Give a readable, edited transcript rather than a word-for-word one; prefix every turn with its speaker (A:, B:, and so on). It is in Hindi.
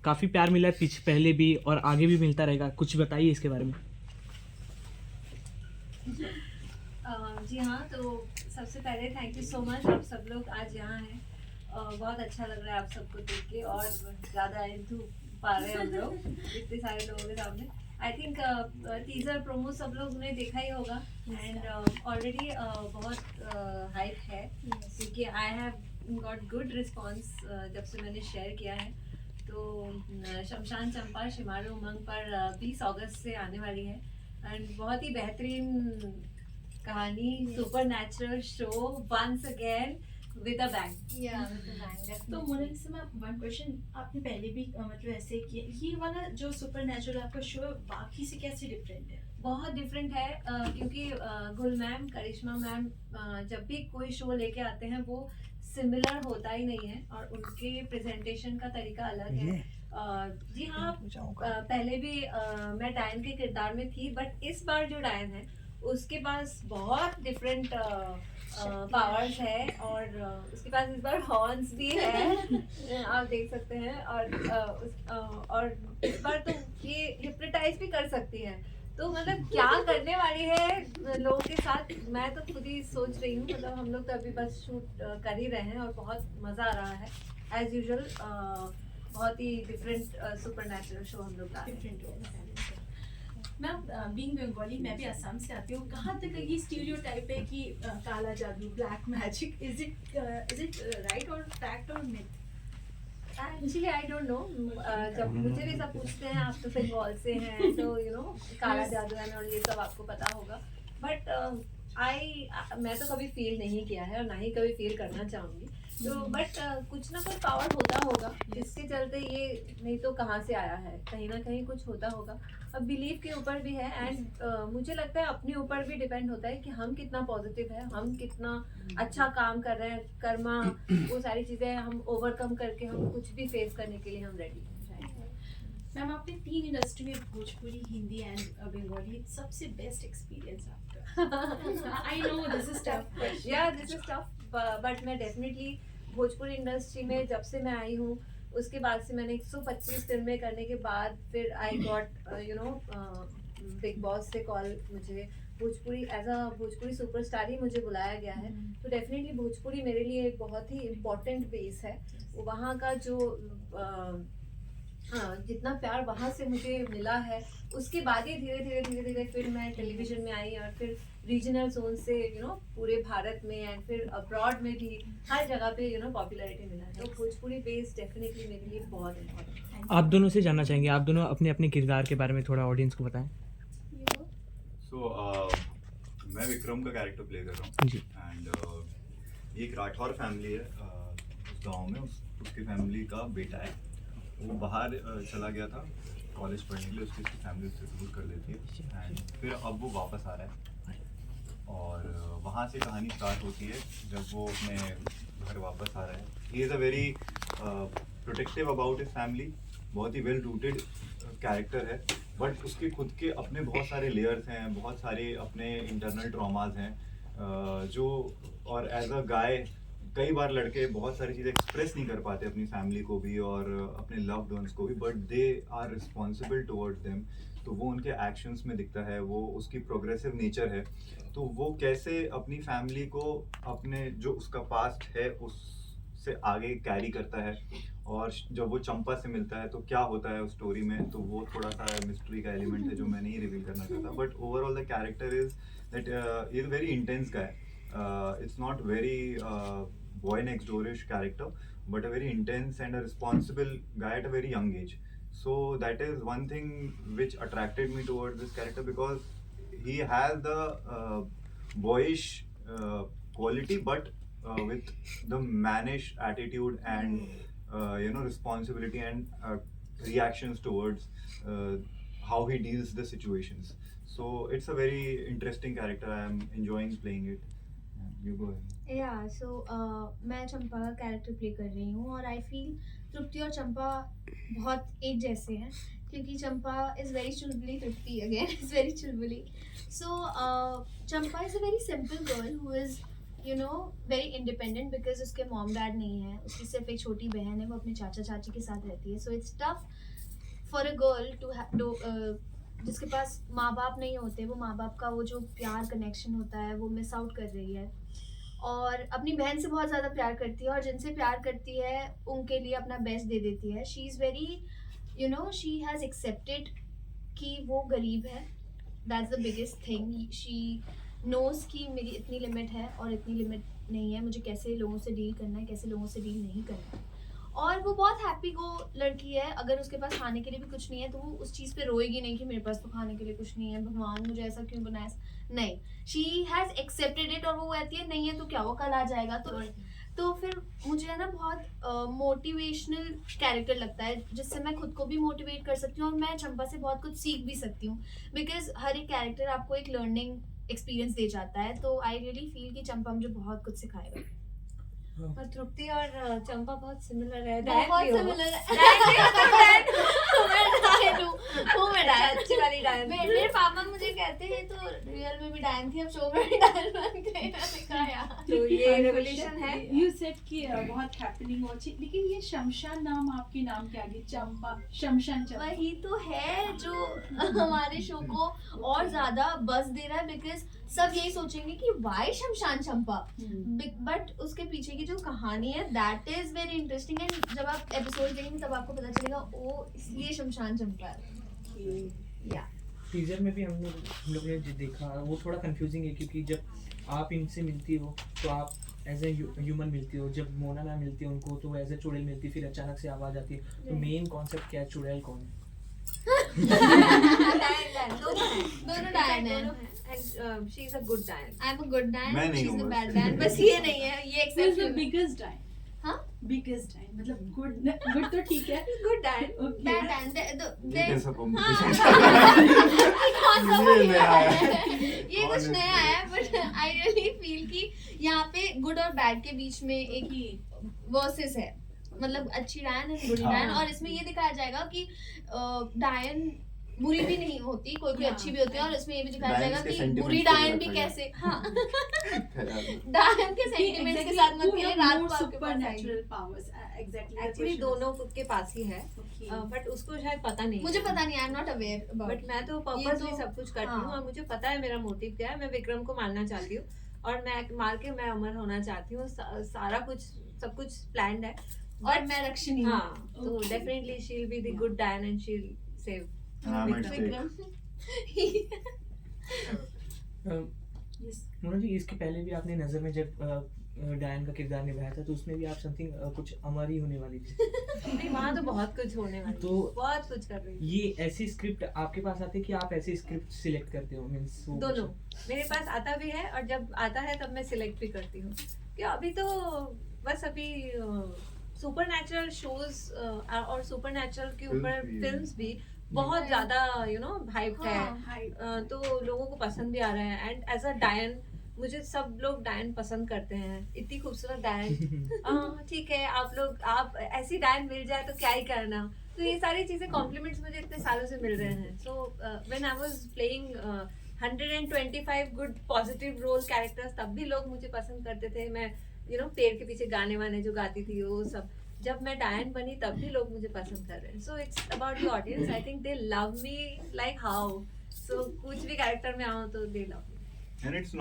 A: काफ़ी प्यार मिला है पीछे पहले भी और आगे भी मिलता रहेगा, कुछ बताइए इसके बारे में।
B: जी हाँ, तो सबसे पहले थैंक यू सो मच, आप सब लोग आज यहाँ हैं। बहुत अच्छा लग रहा है आप सबको देख के, और ज़्यादा इंटू पा रहे हैं हम लोग इतने सारे लोगों के सामने। आई थिंक टीज़र प्रोमो सब लोग ने देखा ही होगा, एंड ऑलरेडी बहुत हाइप है, क्योंकि I have got good response जब से मैंने शेयर किया है। तो शमशान चंपा शिमारू उमंग पर 20 अगस्त से आने वाली है, एंड बहुत ही बेहतरीन कहानी, supernatural show once again with a bang.
C: तो मोनालिसा मैम, वन क्वेश्चन, आपने पहले भी मतलब ऐसे किया, ये वाला जो सुपर नेचुरल आपका शो है बाकी से कैसे डिफरेंट है?
B: बहुत डिफरेंट है, क्योंकि गुल मैम, करिश्मा मैम जब भी कोई शो लेके आते हैं वो सिमिलर होता ही नहीं है, और उनके प्रेजेंटेशन का तरीका अलग है। जी हाँ, पहले भी मैं डायन के किरदार में थी, बट इस बार जो डायन है उसके पास बहुत डिफरेंट पावर्स है, और उसके पास इस बार हॉर्न्स भी है आप देख सकते हैं, और इस बार तो ये हिप्नोटाइज भी कर सकती है। तो मतलब क्या करने वाली है लोगों के साथ, मैं तो खुद ही सोच रही हूँ। मतलब हम लोग तो अभी बस शूट कर ही रहे हैं, और बहुत मज़ा आ रहा है एज यूजुअल। बहुत ही डिफरेंट सुपर नेचुरल शो हम लोग ला रहे हैं।
C: मैम, बीइंग बंगाली, मैं भी असम से आती हूँ, कहाँ तक ये स्टीरियोटाइप है कि काला जादू, black magic, is it right और फैक्ट और myth?
B: Actually I don't know, जब मुझे भी सब पूछते हैं आप तो बंगाल से हैं, तो यू नो काला जादू है और ये सब आपको पता होगा, बट मैं तो कभी फील नहीं किया है और ना ही कभी फील करना चाहूँगी। तो बट कुछ ना कुछ पावर होता होगा जिसके चलते ये, नहीं तो कहाँ से आया है, कहीं ना कहीं कुछ होता होगा। अब बिलीव के ऊपर भी है, एंड मुझे लगता है अपने ऊपर भी डिपेंड होता है कि हम कितना पॉजिटिव है, हम कितना अच्छा काम कर रहे हैं, कर्मा, वो सारी चीज़ें हम ओवरकम करके हम कुछ भी फेस करने के लिए हम रेडी हैं।
C: मैम, आपने 3 इंडस्ट्री में भोजपुरी, हिंदी एंड बंगाली, सबसे बेस्ट एक्सपीरियंस आपका? I know this is tough,
B: या दिस इज टफ, बट मैं डेफिनेटली भोजपुरी इंडस्ट्री में जब से मैं आई हूँ, उसके बाद से मैंने 125 फिल्में करने के बाद फिर I got you know Bigg Boss से कॉल, मुझे Bhojpuri as a Bhojpuri superstar ही मुझे बुलाया गया है। तो डेफिनेटली भोजपुरी मेरे लिए एक बहुत ही इम्पोर्टेंट बेस है। वहाँ का जो हाँ, जितना प्यार वहाँ से मुझे मिला है, उसके बाद ही धीरे धीरे धीरे धीरे फिर मैं टेलीविजन में आई, और फिर रीजनल जोन से यू नो पूरे भारत में, एंड फिर अब्रॉड में भी हर जगह पे यू नो पॉपुलैरिटी मिला है। तो भोजपुरी बेस डेफिनेटली मेरे लिए बहुत इम्पोर्टेंट है।
A: आप दोनों से जानना चाहेंगे, आप दोनों अपने अपने किरदार के बारे में थोड़ा ऑडियंस को बताएं।
D: मैं विक्रम का कैरेक्टर प्ले कर रहा हूँ
A: जी।
D: एंड एक राठौर फैमिली है उस गांव में, उसकी फैमिली का बेटा है, वो बाहर चला गया था कॉलेज पढ़ने के लिए, उसकी फैमिली उससे दूर कर देती है, एंड फिर अब वो वापस आ रहा है, और वहाँ से कहानी स्टार्ट होती है जब वो अपने घर वापस आ रहा है। He is a very protective about his family, बहुत ही वेल रूटेड कैरेक्टर है, बट उसके खुद के अपने बहुत सारे लेयर्स हैं, बहुत सारे अपने इंटरनल ट्रॉमास हैं जो, और एज अ गाय कई बार लड़के बहुत सारी चीज़ें एक्सप्रेस नहीं कर पाते अपनी फैमिली को भी और अपने लव्ड वंस को भी, but they are responsible towards them. तो वो उनके एक्शंस में दिखता है, वो उसकी प्रोग्रेसिव नेचर है। तो वो कैसे अपनी फैमिली को अपने जो उसका पास्ट है उससे आगे कैरी करता है, और जब वो चंपा से मिलता है तो क्या होता है उस स्टोरी में, तो वो थोड़ा सा मिस्ट्री का एलिमेंट है जो मैं नहीं रिवील करना चाहता। But overall the character is that is very intense guy, it's not very boy next doorish character, but a very intense and a responsible guy at a very young age. So that is one thing which attracted me towards this character, because he has the boyish quality, but with the mannish attitude and responsibility and reactions towards how he deals the situations. So it's a very interesting character. I am enjoying playing it. You go ahead.
E: सो मैं चंपा का कैरेक्टर प्ले कर रही हूँ, और आई फील तृप्ति और चंपा बहुत एक जैसे हैं, क्योंकि चंपा इज़ वेरी चुलबुली, तृप्ति अगेन इज़ वेरी चुलबुली। So Champa is a very simple girl who is you know very independent because उसके मॉम डैड नहीं है, उसकी सिर्फ एक छोटी बहन है, वो अपने चाचा चाची के साथ रहती है. So it's tough for a girl to जिसके पास माँ बाप नहीं होते, वो माँ बाप का वो जो प्यार कनेक्शन होता है वो मिस आउट कर रही है, और अपनी बहन से बहुत ज़्यादा प्यार करती है, और जिनसे प्यार करती है उनके लिए अपना बेस्ट दे देती है. She is very you know she has accepted कि वो गरीब है. That's the biggest thing. She knows कि मेरी इतनी लिमिट है और इतनी लिमिट नहीं है, मुझे कैसे लोगों से डील करना है, कैसे लोगों से डील नहीं करना है. और वो बहुत हैप्पी गो लड़की है. अगर उसके पास खाने के लिए भी कुछ नहीं है तो वो उस चीज़ पे रोएगी नहीं कि मेरे पास तो खाने के लिए कुछ नहीं है, भगवान मुझे ऐसा क्यों बनाया. नहीं, शी हैज़ एक्सेप्टेड इट, और वो कहती है नहीं है तो क्या, वो कल आ जाएगा. तो फिर मुझे है ना बहुत मोटिवेशनल कैरेक्टर लगता है, जिससे मैं खुद को भी मोटिवेट कर सकती हूँ, और मैं चंपा से बहुत कुछ सीख भी सकती हूँ, बिकॉज हर एक कैरेक्टर आपको एक लर्निंग एक्सपीरियंस दे जाता है. तो आई रियली फील कि चंपा मुझे बहुत कुछ सिखाएगा.
B: और तृप्ति और चंपा बहुत सिमिलर है.
E: बहुत
B: डायन भी हो.
E: सिमिलर है.
B: डायन
E: मैं डायन
B: अच्छी वाली डायन.
E: मेरे पापा मुझे कहते हैं तो रियल में भी डायन थी, अब शो में भी डायन बन गई. मैंने कहा यार
B: तो ये रेवोल्यूशन है.
C: यू सेड कि बहुत हैपनिंग हो, लेकिन ये शमशान नाम आपके नाम के आगे चंपा, शमशान चंपा,
E: वही तो है जो हमारे शो को और ज्यादा बस दे रहा है, बिकॉज सब यही सोचेंगे कि वाई शमशान चंपा, बट उसके पीछे की जो कहानी है that is very interesting. And जब आप एपिसोड देखेंगे तब आपको पता चलेगा ओ इसलिए शमशान चंपा है. या
A: टीजर में भी हम लोग ने जो देखा वो थोड़ा कंफ्यूजिंग है, क्योंकि जब आप इनसे मिलती हो तो आप एज ए ह्यूमन मिलती हो, जब मोना मैम मिलती है उनको तो एज ए चुड़ैल मिलती है, फिर अचानक से आवाज़ आती है. तो मेन कॉन्सेप्ट क्या है, चुड़ैल कौन है?
E: दोनों डायन है.
B: And she is a good Diane.
E: I am a good डायन,
D: मैं नहीं
E: शी इज
D: हूँ
E: अ
D: बस.
E: बैड डायन. बस ये नहीं है, ये
C: Who is the
E: except.
C: biggest Diane?
E: हाँ?
C: Biggest Diane, मतलब good तो ठीक है.
B: Good Diane.
C: Okay.
E: बैड डायन
D: ये
E: दे
D: कैसा कॉम्पिटिशन
E: कौन सा
D: ये
E: बढ़िया
D: नया
E: है?
D: है.
E: ये कुछ
D: Honestly.
E: नया है, बट आई रियली फील कि यहाँ पे गुड और बैड के बीच में एक ही वर्सेस है, मतलब अच्छी डायन है, बुरी
D: हाँ.
E: डायन. और इसमें ये दिखाया जाएगा कि डायन बुरी भी नहीं होती, कोई कोई
C: हाँ.
E: अच्छी भी होती है, और इसमें ये भी दिखाया
D: Diane's
E: जाएगा
D: के
E: कि
D: sentiments
E: बुरी
D: को
E: डायन भी
D: दिखाया
E: कैसे, हाँ
D: Exactly.
E: डायन के सेंटिमेंट्स के साथ मत खेले, रात को आपके पास आएगी.
C: supernatural powers. Exactly. the
B: Actually
C: question
B: दोनों के पास ही है,
C: was- Okay.
B: बट उसको शायद पता नहीं.
E: मुझे पता नहीं, I am not aware
B: but
E: about.
B: मैं तो
E: ये
B: पर्पसली
E: तो-
B: सब कुछ करती
E: हाँ.
B: हूँ, और मुझे पता है मेरा मोटिव क्या है. मैं विक्रम को मारना चाहती हूँ, और मैं मार के मैं अमर होना चाहती हूँ. सारा कुछ सब कुछ प्लान्ड है.
E: और मैं रक्षिणी हूँ.
B: हाँ, तो
C: Okay.
B: Definitely she will be the good डायन एंड शी विल सेव.
D: हाँ, मैं
E: विक्रम.
C: Yes.
A: मोना जी, इसके पहले भी आपने नज़र में जब डायन का किरदार निभाया था तो उसमें भी आप समथिंग कुछ अमर ही होने वाली थी.
B: नहीं, वहाँ तो बहुत कुछ होने वाला है.
A: तो
B: बहुत कुछ कर रही हूँ.
A: ये ऐसी स्क्रिप्ट आपके पास आती है कि आप ऐसी स्क्रिप्ट सिलेक्ट करते हो? मींस
B: दोनों मेरे पास आता भी है, और जब आता है तब मैं सिलेक्ट भी करती हूँ. कि अभी तो बस अभी सुपर नेचुरल शोज और सुपर नेचुरल के ऊपर
D: Films भी।
B: फिल्म्स भी बहुत ज्यादा हाइप्ड है.
C: Hi.
B: तो लोगों को पसंद भी आ रहा है. एंड एज अ डायन मुझे सब लोग डायन पसंद करते हैं. इतनी खूबसूरत डायन. ठीक है, आप ऐसी डायन मिल जाए तो क्या ही करना. तो ये सारी चीजें कॉम्प्लीमेंट्स मुझे इतने सालों से मिल रहे हैं. So when I was playing 125 good positive role characters, तब भी लोग मुझे पसंद करते थे. मैं पेड़ के पीछे गाने वाने जो गाती थी वो सब. जब मैं डायन बनी तब भी लोग मुझे पसंद कर रहे हैं. So it's about the audience. I think they love me like how. So कुछ भी कैरेक्टर में आऊँ तो they love me.
D: And it's not